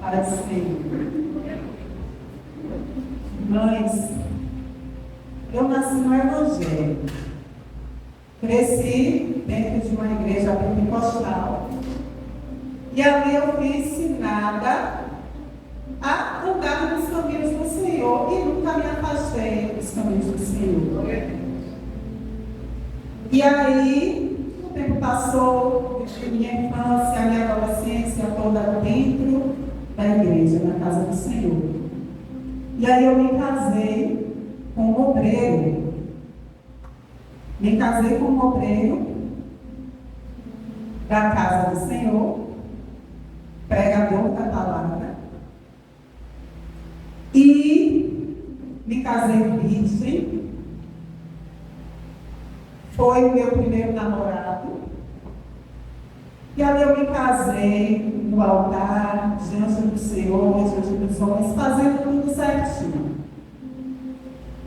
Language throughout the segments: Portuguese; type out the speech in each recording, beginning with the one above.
Para Senhor. Mães, eu nasci no Evangelho. Cresci dentro de uma igreja pentecostal. E ali eu fui ensinada a andar nos caminhos do Senhor e nunca me afastei dos caminhos do Senhor. E aí, o tempo passou, minha infância, minha adolescência toda dentro da igreja, na casa do Senhor. E aí eu me casei com um obreiro. Me casei com um obreiro da casa do Senhor, pregador da palavra. E me casei virgem. Foi o meu primeiro namorado. E ali eu me casei no altar, diante do Senhor, diante dos homens, fazendo tudo certinho.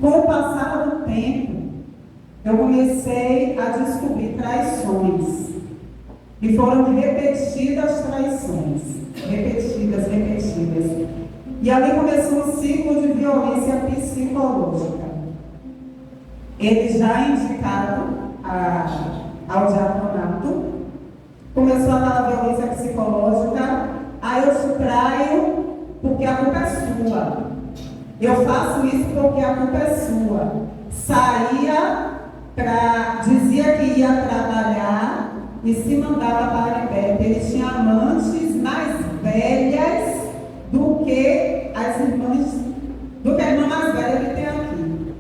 Com o passar do tempo, eu comecei a descobrir traições. E foram repetidas traições. Repetidas. E ali começou um ciclo de violência psicológica. Ele já indicado ao diaconato, começou a dar violência psicológica. Aí eu te traio porque a culpa é sua. Eu faço isso porque a culpa é sua. Dizia que ia trabalhar e se mandava para a liberta. Ele tinha amantes mais velhas do que as irmãs, do que a irmã mais velha que tem aqui.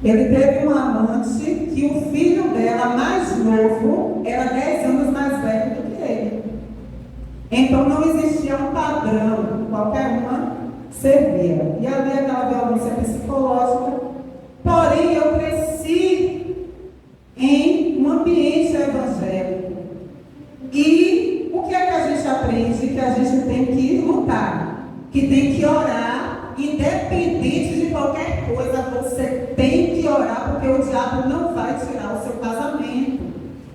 Ele teve uma amante que o filho dela, mais novo, era 10 anos mais velho do que ele. Então não existia um padrão, qualquer uma servia. E havia aquela violência psicológica. Porém, eu cresci em um ambiente evangélico. E o que é que a gente aprende? Que a gente tem que lutar, que tem que orar, independente de qualquer coisa, você tem que orar, porque o diabo não vai tirar o seu casamento.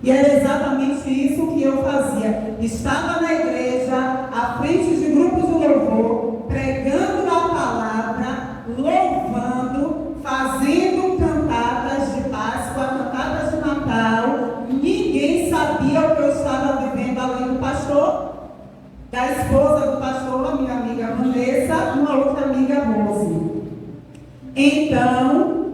E era exatamente isso que eu fazia. Estava na igreja, à frente de grupos de louvor, pregando a palavra, louvando, fazendo cantadas de Páscoa, cantadas de Natal. Ninguém sabia o que eu estava vivendo além do pastor, da esposa do pastor, a minha amiga Vanessa, uma outra amiga Rose. Então,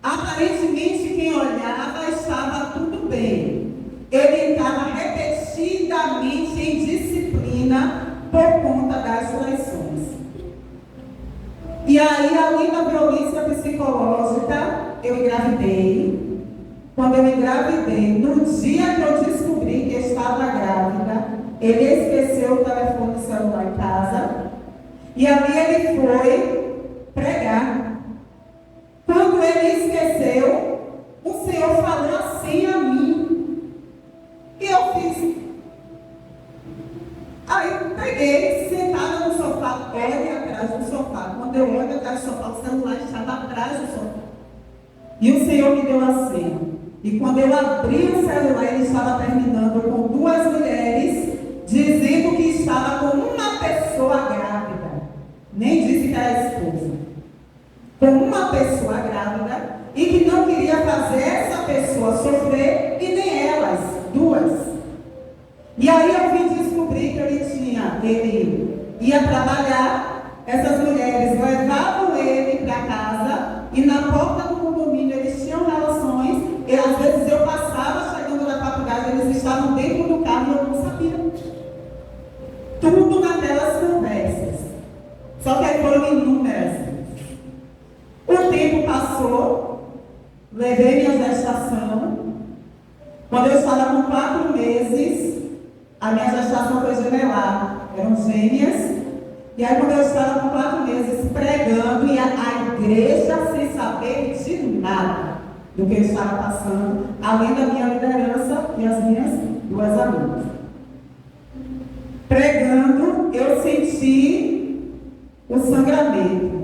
aparentemente quem olhava estava tudo bem. Ele estava repetidamente em disciplina por conta das traições. E aí, além da violência psicológica, eu engravidei. Quando eu engravidei, no dia que eu descobri que eu estava grávida, ele esqueceu o telefone celular em casa. E ali ele foi pregar. Quando ele esqueceu, o Senhor falou assim a mim. E eu fiz. Aí eu peguei, sentada no sofá, olhei atrás do sofá. Quando eu olho atrás do sofá, o celular estava atrás do sofá. E o Senhor me deu a senha. E quando eu abri o celular, ele estava terminando com 2 mulheres, dizendo que estava com uma pessoa grávida. Nem disse que era a esposa. Com uma pessoa grávida e que não queria fazer essa pessoa sofrer e nem elas, 2. E aí eu vim descobrir que ele ia trabalhar, essas mulheres levavam ele para casa e na porta do condomínio eles tinham relações e às vezes eu passava chegando na faculdade, eles estavam dentro do carro e eu não sabia. Tudo naquelas conversas. Só que aí foram inúmeras. O tempo passou, levei minha gestação. Quando eu estava com 4 meses, a minha gestação foi gemelar, eram gêmeas. E aí quando eu estava com 4 meses pregando, e a igreja sem saber de nada do que eu estava passando, além da minha liderança e as minhas 2 amigas. Pregando, eu senti o sangramento.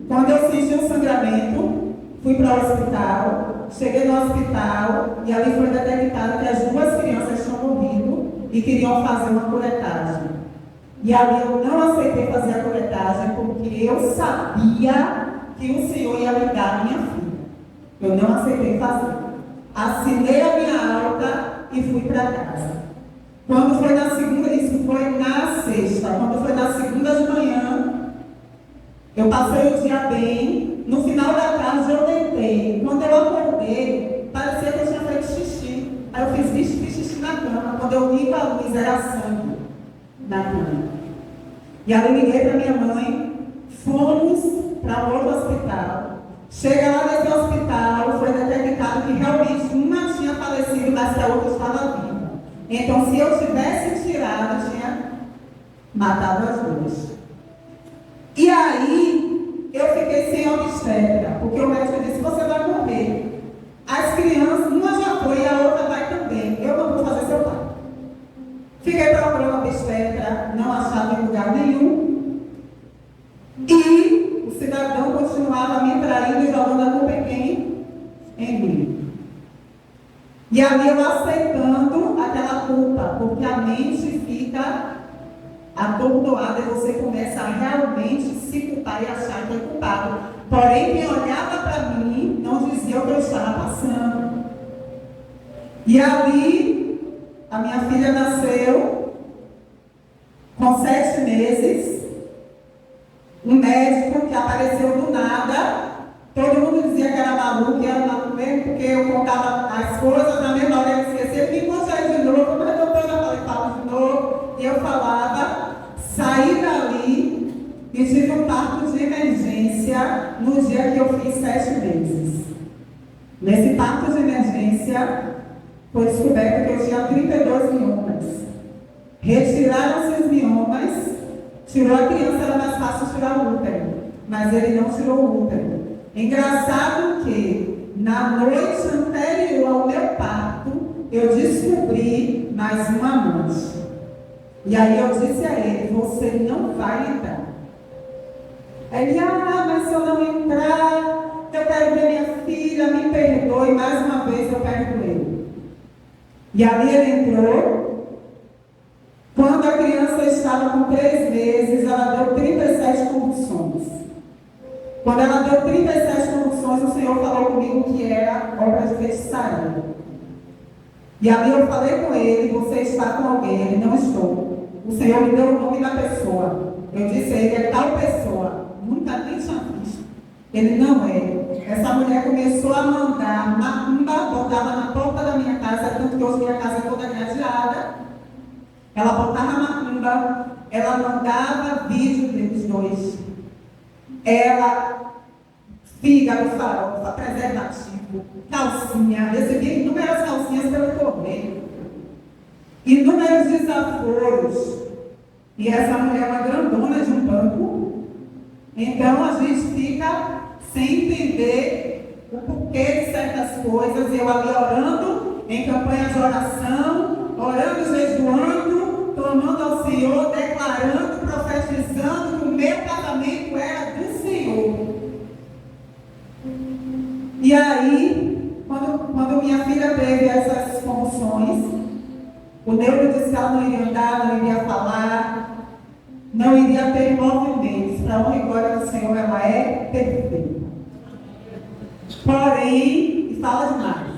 Quando eu senti o sangramento, fui para o hospital, cheguei no hospital e ali foi detectado que as 2 crianças tinham morrido e queriam fazer uma curetagem. E ali eu não aceitei fazer a coletagem porque eu sabia que o Senhor ia ligar a minha filha. Eu não aceitei fazer. Assinei a minha alta e fui para casa. Quando foi na segunda, isso foi na sexta, quando foi na segunda de manhã, eu passei o dia bem. No final da tarde eu deitei. Quando eu acordei, parecia que eu tinha feito xixi. Aí eu fiz xixi na cama. Quando eu vi a luz, era sangue na cama. E aí eu liguei para minha mãe, fomos para outro hospital. Chega lá nesse hospital, foi detectado que realmente uma tinha falecido, mas que a outra estava viva. Então, se eu tivesse tirado, eu tinha matado as duas. E aí, eu fiquei sem obstetra, porque o médico disse, você vai morrer. As crianças, uma já foi e a outra vai também. Eu não vou fazer seu pai. Fiquei procurando obstetra, não achava em lugar nenhum. E o cidadão continuava me traindo e jogando a culpa em quem? Em mim. E ali eu aceitando aquela culpa, porque a mente fica atordoada e você começa a realmente se culpar e achar que é culpado. Porém, quem olhava para mim não dizia o que eu estava passando. E ali, a minha filha nasceu com 7 meses. Um médico que apareceu do nada. Todo mundo dizia que era maluco, mesmo, porque eu contava as coisas na mesma hora que eu esquecia. Me conta aí de novo, mas a doutora fala de novo. E eu falava, saí dali e tive um parto de emergência no dia que eu fiz 7 meses. Nesse parto de emergência, foi descoberto que eu tinha 32 miomas. Retiraram-se os miomas, tirou a criança, era mais fácil tirar o útero, mas ele não tirou o útero. Engraçado que, na noite anterior ao meu parto, eu descobri mais uma amante. E aí eu disse a ele, você não vai entrar. Ele, mas se eu não entrar, eu quero ver minha filha, me perdoe. Mais uma vez eu perdoei. E ali ele entrou. Quando a criança estava com 3 meses, ela deu 37 convulsões. Quando ela deu 37 convulsões, o Senhor falou comigo que era obra de feitiçaria. E ali eu falei com ele, você está com alguém? Ele, não estou. O Senhor me deu o nome da pessoa. Eu disse a ele, é tal pessoa. Nunca nem tinha visto. Ele, não é. Essa mulher começou a mandar macumba, botava na porta da minha casa, tanto que hoje minha casa é toda gradeada. Ela botava macumba, ela mandava vídeo dos dois. Ela, fígado, farofa, preservativo, calcinha, recebi inúmeras calcinhas pelo correio, inúmeros desaforos. E essa mulher é uma grandona de um banco, então a gente fica sem entender o porquê de certas coisas. Eu ali orando, em campanha de oração, orando, jejuando, clamando ao Senhor, declarando, profetizando que o meu casamento era do Senhor. E aí, quando minha filha teve essas convulsões, o neuro disse que ela não iria andar, não iria falar, não iria ter movimentos. Para a honra e glória do Senhor, ela é perfeita. Porém, e fala demais.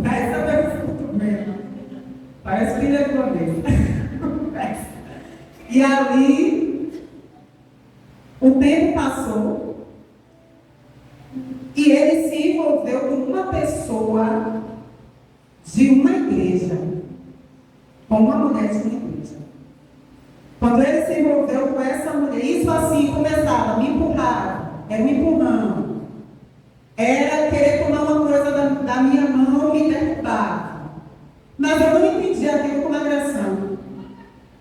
Essa é a pergunta mesmo. Parece filha de uma vez. E ali, o tempo passou e ele se envolveu com uma pessoa de uma igreja, com uma mulher de uma igreja. Quando ele se envolveu com essa mulher, isso assim começava, me empurrava, era um empurrão, era querer tomar uma coisa da minha mão e me derrubar. Mas eu não entendi aquilo como agressão.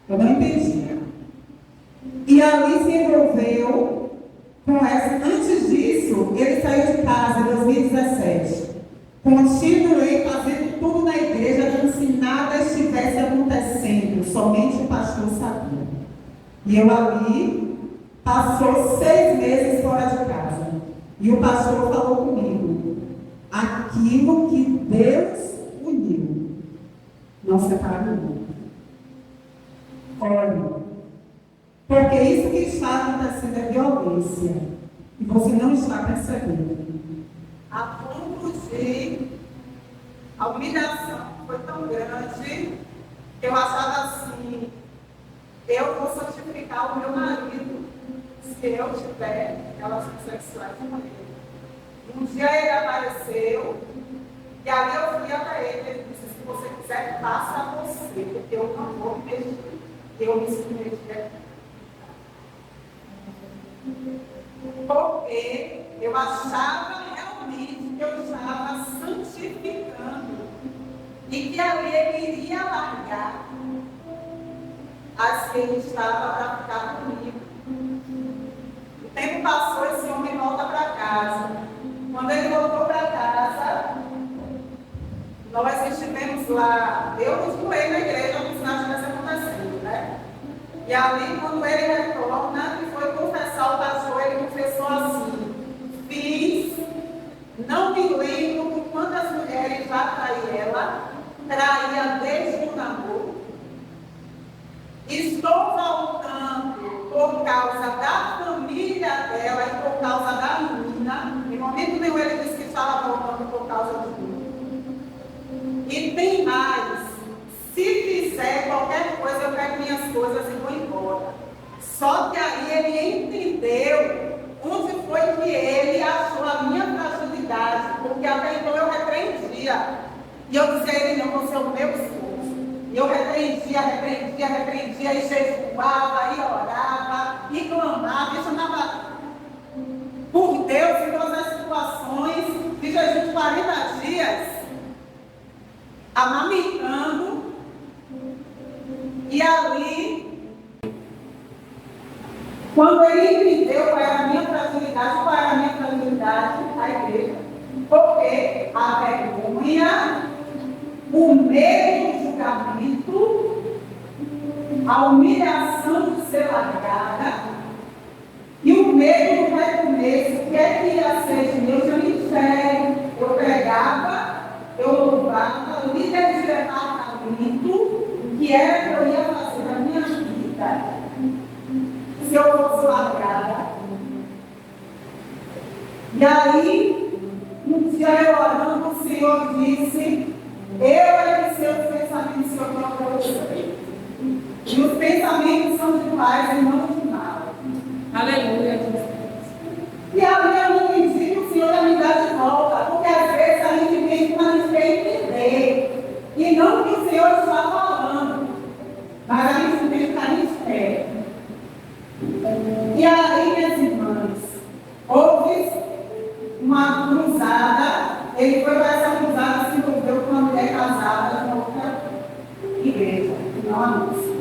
Eu não entendia. E ali se envolveu com essa. Antes disso, ele saiu de casa em 2017. Continuei fazendo tudo na igreja como se nada estivesse acontecendo. Somente o pastor sabia. E eu ali passou 6 meses fora de casa. E o pastor falou comigo: aquilo que Deus uniu, não separa nunca. Olhe, Porque isso que está acontecendo é violência. E você não está percebendo. A ponto de a humilhação foi tão grande que eu achava assim, eu vou santificar o meu marido se eu tiver relações sexuais com ele. Um dia ele apareceu e ali eu fui até ele disse, se você quiser, faça a você, porque eu não vou me mexer. Eu me submeti. Porque eu achava realmente que eu estava santificando e que ali ele iria largar as que ele estava para ficar comigo. O tempo passou, esse homem volta para casa. Quando ele voltou para casa, nós estivemos lá, eu nos doei na igreja, como se nada tivesse acontecido, né? E ali, quando ele retorna e foi confessar o pastor, ele confessou assim, fiz, não me lembro com quantas mulheres já traí ela, traía desde o namoro. Estou voltando por causa da família dela e por causa da menina. Em momento nenhum ele disse que estava voltando por causa de mim. E tem mais. Se fizer qualquer coisa, eu pego minhas coisas e vou embora. Só que aí ele entendeu onde foi que ele achou a minha fragilidade. Porque até então eu repreendia. E eu dizia a ele, não, você é o meu esposo. E eu repreendia, e jejuava, e orava, e clamava, e chamava por Deus em todas as situações, de jejum de 40 dias, amamentando, e ali, quando ele entendeu qual era a minha fragilidade, a igreja, porque a vergonha, o medo do julgamento, a humilhação de ser largada e o medo do recomeço, o que é que ia ser de Deus, eu ministério. Eu pregava, eu louvava, líder de departamento, que era que eu ia fazer na minha vida se eu fosse largada. E aí, um dia eu orando, o Senhor disse, eu é que sei os pensamentos que eu tenho para você. E os pensamentos são de paz e não de mal. Aleluia. E ali eu não entendi que o Senhor ia me dar de volta, porque às vezes a gente vem com a gente quer entender. E não que o Senhor está falando, mas a gente vem com a gente quer. E aí, minhas irmãs, houve uma cruzada, ele foi para essa cruzada, se envolveu com uma mulher casada em outra igreja, não a nossa.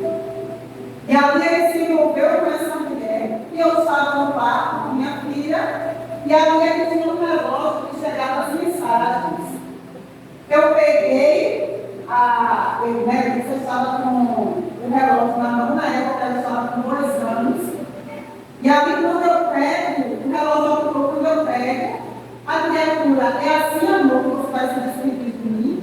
E ali ele se envolveu com essa mulher, e eu estava no quarto com minha filha, e ali ele tinha um relógio que chegava as mensagens. Eu peguei, você estava com o relógio na mão, na época ela estava com 2 anos, e ali quando eu pego, o relógio quando eu pego, a criatura é assim, amor, que você vai se despedir de mim.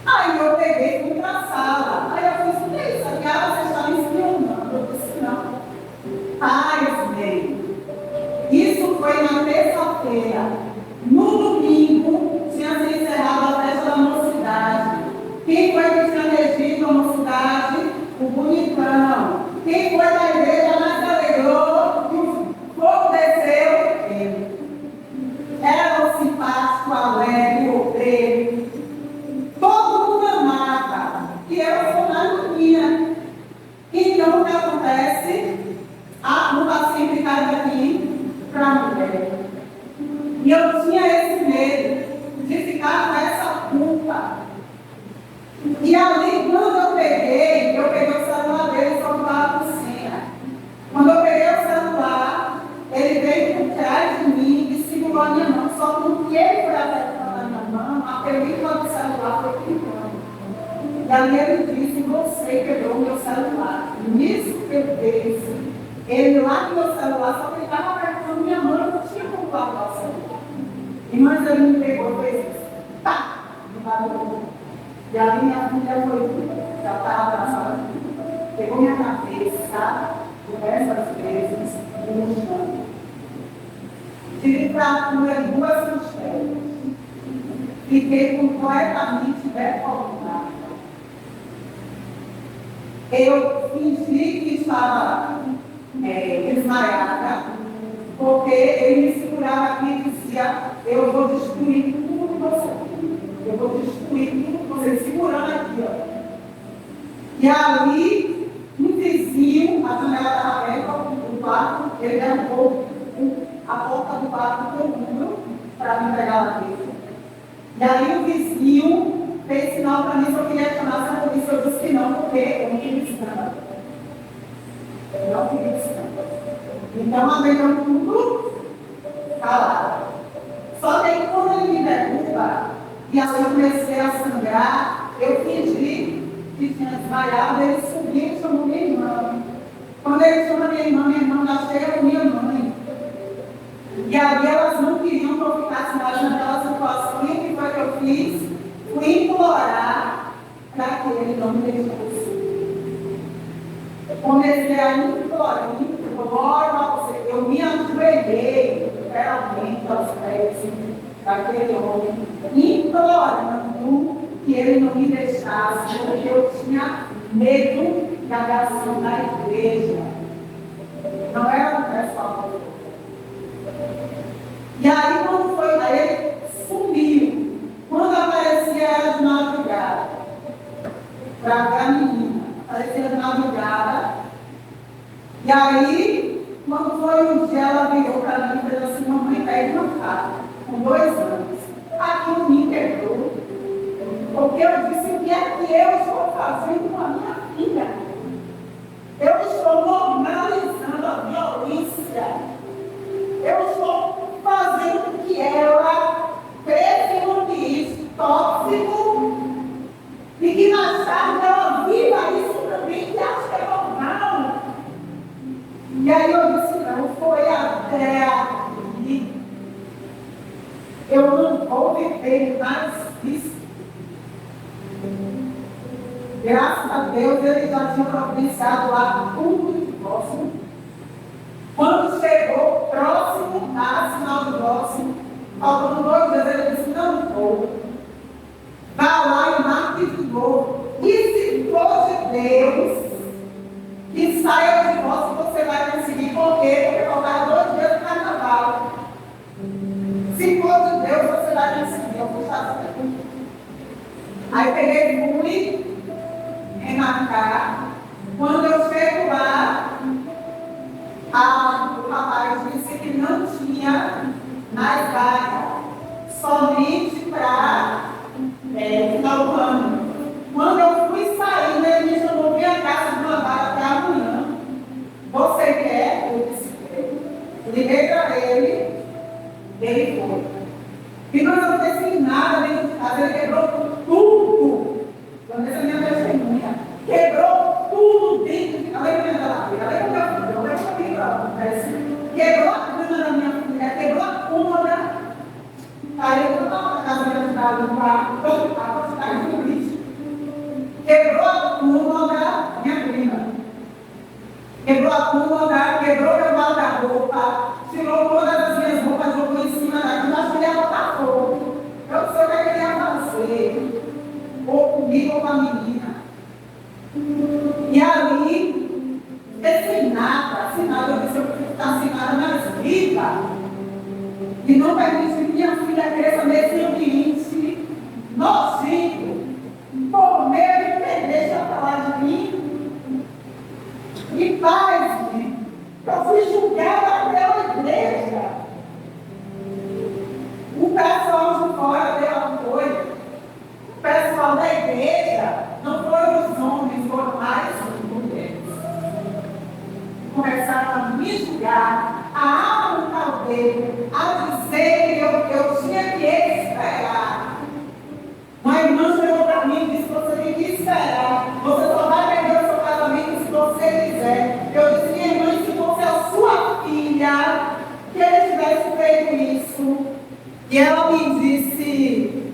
Aí eu peguei e fui para a sala. Aí eu disse, o que é isso? Você está me espionando. Eu disse, não. Paz, bem. Isso foi na terça-feira. No domingo, tinha se encerrado a festa da mocidade. Quem foi que tinha regido a mocidade? O bonitão. Quem foi da igreja mais alegrou? Que o fogo desceu? Ele. Era o simpático, alegre, obreiro. Todo mundo amava. E eu sou na minha. Então o que acontece? A culpa sempre cai daqui para a mulher. E eu tinha esse medo de ficar com essa culpa. E ali, quando eu peguei o celular dele e só estava por cima. Quando eu peguei o celular, ele veio por trás de mim e segurou a minha mão. Só que ele foi apertando a minha mão, a película do celular foi ficando. E ali ele disse, você quebrou o meu celular. Nisso que eu disse, ele lá no meu celular, só que ele estava apertando minha mão, eu não tinha como guardar o celular. Mas ele me pegou e fez isso. Tá! Me bateu. E ali minha filha foi, já estava abraçada, pegou minha cabeça. cabeça, diversas vezes, no chão. Tive fratura em duas costelas. Fiquei completamente deformada. Eu fingi que estava desmaiada, porque ele me segurava aqui e dizia: eu vou destruir tudo que você tem. Eu vou destruir tudo que você segurando aqui, ó. E ali, um vizinho, a janela estava aberta do quarto, ele derrubou a porta do quarto com o número para me pegar lá dentro. E aí o vizinho fez sinal para mim se eu queria chamar essa polícia. Eu disse que não, porque eu não queria escândalo. Eu não queria escândalo. Então, abriram tudo calado. Só que quando ele me derruba, e assim eu comecei a sangrar, eu fingi que tinha desmaiado, ele subiu e chamou minha irmã. Quando ele chama minha irmã já chega com minha mãe. E aí elas não queriam que eu ficasse mais naquela situação. E o que foi que eu fiz? Fui implorar para que ele não me deixasse. Comecei a implorar a você. Eu me ajoelhei literalmente aos pés daquele homem, implorando que ele não me deixasse, porque eu tinha medo da reação da igreja. Não era o pessoal. E aí, quando foi, aí ele sumiu. Quando aparecia, era de madrugada. Para ver a menina. Aparecia de madrugada. E aí, quando foi um dia, ela virou para mim e falou assim: mamãe, pede uma carta, com 2 anos. Aquilo me quebrou. Porque eu disse: o que é que eu estou fazendo com a minha filha? Eu estou normalizando a violência. Eu estou fazendo com que ela cresça em um ambiente tóxico e que mais tarde ela viva isso também, que acha que é normal. E aí eu disse: não, foi até aqui. Eu não vou viver mais isso. Graças a Deus, ele já tinha providenciado lá tudo de próximo. Quando chegou próximo a sinal do próximo, faltando 2 dias, ele disse: não vou. Vá lá e marque de novo. E se for de Deus, que saia de divórcio, você vai conseguir. Por quê? Porque faltaram 2 dias do carnaval. Se for de Deus, você vai conseguir. Eu vou fazer. Aí peguei, fui remarcar. Quando eu chego lá, o rapaz disse que não tinha mais vaga, somente para final do ano. Quando eu fui saindo, ele me chamou minha casa de uma vaga para amanhã. Você quer? Eu disse: liguei para ele, ele foi. E nós não fizemos nada dentro de casa, ele quebrou tudo. Quando essa minha testemunha quebrou tudo dentro de casa, além da geladeira, além do meu filho, quebrou a cama da minha filha, quebrou a cômoda. Aí eu estava na casa da minha cidade, no quarto, estava no lixo. Quebrou a cômoda, minha prima. Quebrou a cômoda, quebrou meu guarda-roupa, tirou todas as minhas roupas, jogou em cima da cama, acho que ele ia botar fogo. Eu não sei o que ele ia fazer, ou comigo ou com a menina. E ali, sem nada, eu disse: eu preciso estar sem nada, mais rica. E não permite que minha filha cresça nesse ambiente nocivo, por medo de quem deixa falar de mim. E paz-me, eu fui julgada pela igreja. O pessoal de fora deu apoio. O pessoal da igreja não foram os homens, foram mais as mulheres. Começaram a me julgar, a apontar o dedo, a dizer que eu tinha que esperar. Uma irmã chegou para mim e disse: você tem que esperar. Você só vai perder o seu casamento se você quiser. Eu disse: minha irmã, se fosse a sua filha que ele tivesse feito isso. E ela me disse: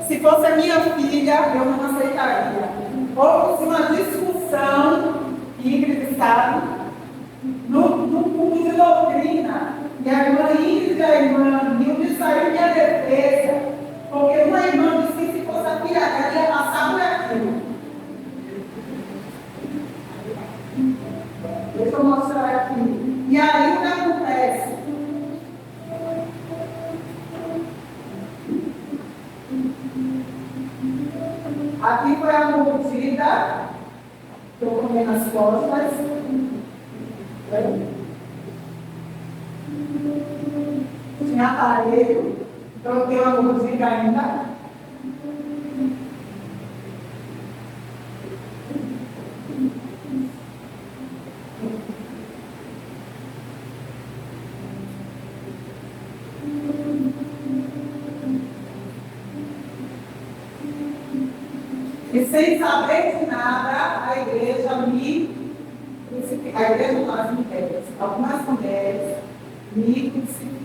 se fosse a minha filha, eu não aceitaria. Houve uma discussão, Ingrid sabe? No culto de doutrina, e a irmã Ingrid e a irmã Nilde saiu minha defesa, porque uma irmã disse que se fosse a pirata, ia passar por aquilo. Deixa eu mostrar aqui. E aí o que acontece? Aqui foi a mordida que eu comi nas costas. Tinha aparelho, então eu tenho uma mordida ainda. E sem saber de nada, a igreja das mulheres, algumas mulheres me crucificam.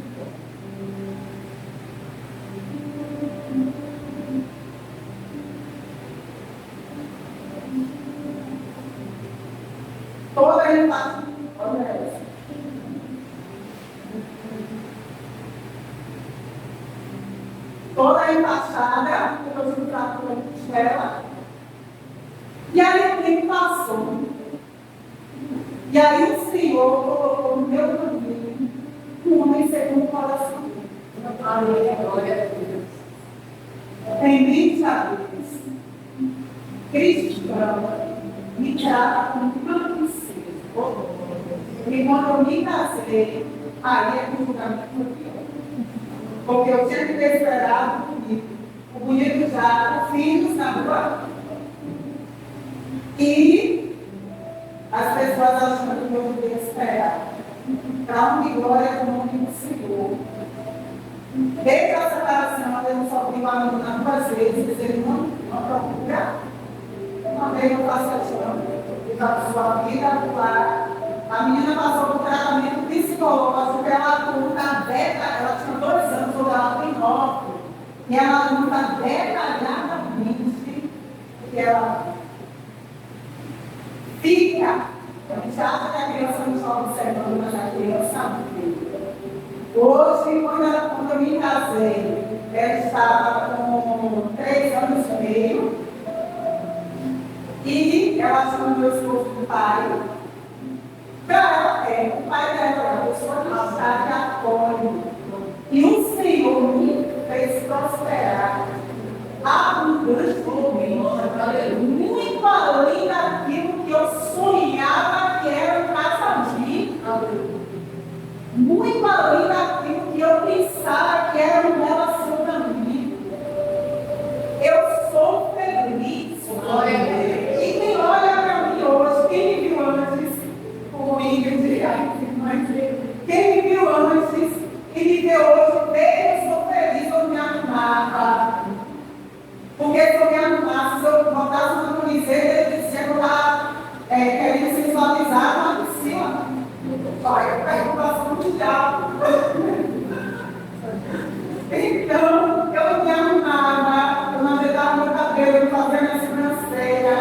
Toda a empatia, olha essa. Toda a empachada, que eu fui para a dela. E aí o tempo passou. E aí o Senhor colocou no meu caminho um homem segundo o coração. Glória a Deus. Tem 20 anos. Cristão. Me trata como uma princesa. E quando eu me casei, aí é que o julgamento foi pior. Porque eu tinha que ter esperado o bonito já, filhos na rua. E as pessoas achando que eu devia esperar. Calma e glória no nome do Senhor. Desde a separação, eu só fui lá duas vezes, ele não procura. Uma vez eu faço questão de dar a sua vida lá. A menina passou por tratamento psicológico, ela luta ela tinha 2 anos, ou ela tem 9. E ela luta detalhadamente, porque ela fica, a gente acha que a criança não está observando, mas a criança fica. Hoje, quando eu me casei, ela estava com 3 anos e meio, e ela chama meu esposo de pai. Para ela o pai dela é uma pessoa que está de apoio. E o Senhor me fez prosperar abundantemente, muito além daquilo que eu sonhava que era um casamento, muito além daquilo que eu pensava que era um relacionamento. Eu sou feliz. E quem olha para mim hoje, quem me viu antes, como Ingrid, quem me viu antes e me vê hoje, eu sou feliz, eu me amava. Porque se eu me arrumasse, se eu botasse uma camiseta, ele dizia que eu estava querendo sensualizar lá em cima. Olha, a preocupação do diabo. Então, eu me arrumava, eu não ajeitava meu cabelo, eu fazia minha sobrancelha,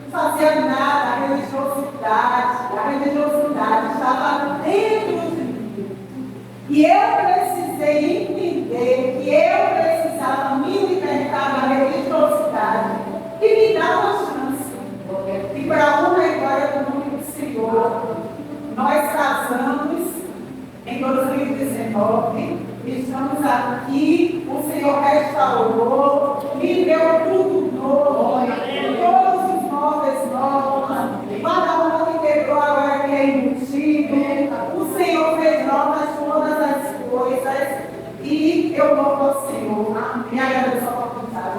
não fazia nada, a religiosidade estava dentro de mim. E eu precisei entender que eu precisava me libertar da religiosidade e me dar uma chance. E para a honra e glória do nome do Senhor, nós casamos em 2019, estamos aqui, o Senhor restaurou, me deu tudo novo, todos os móveis novos, guarda-roupa que quebrou agora que é embutido, o Senhor fez novas todas as coisas, e eu louvo ao Senhor. Me agradeço a oportunidade.